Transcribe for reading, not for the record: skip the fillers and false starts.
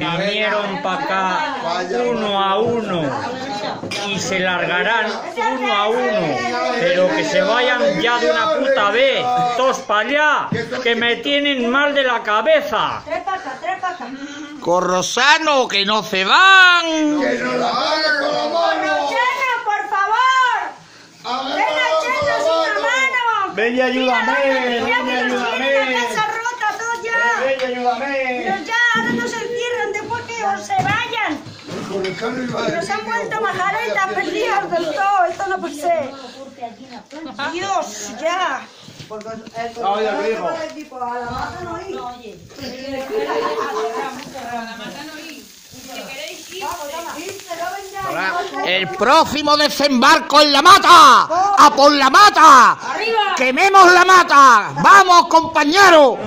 Vinieron para acá uno a uno y se largarán uno a uno, pero que se vayan ya de una puta vez, todos para allá, que me tienen mal de la cabeza. Tres patas. Corrosano, que no se van. ¡Que no la hagan con la mano! ¡Chena, por favor! ¡Ven a echarnos una mano! Ven y ayúdame, Mira ven y que nos ayúdame. tienen la casa rota todos ya. Ven y ayúdame. Pero ya, ahora nos encierran después que se vayan. Nos han vuelto majaretas, perdidos del todo. Esto no puede ser. Dios, ya. Porque el equipo a la mata no ir. El próximo desembarco en la mata. ¡A por la mata! ¡Quememos la mata! ¡Vamos, compañeros!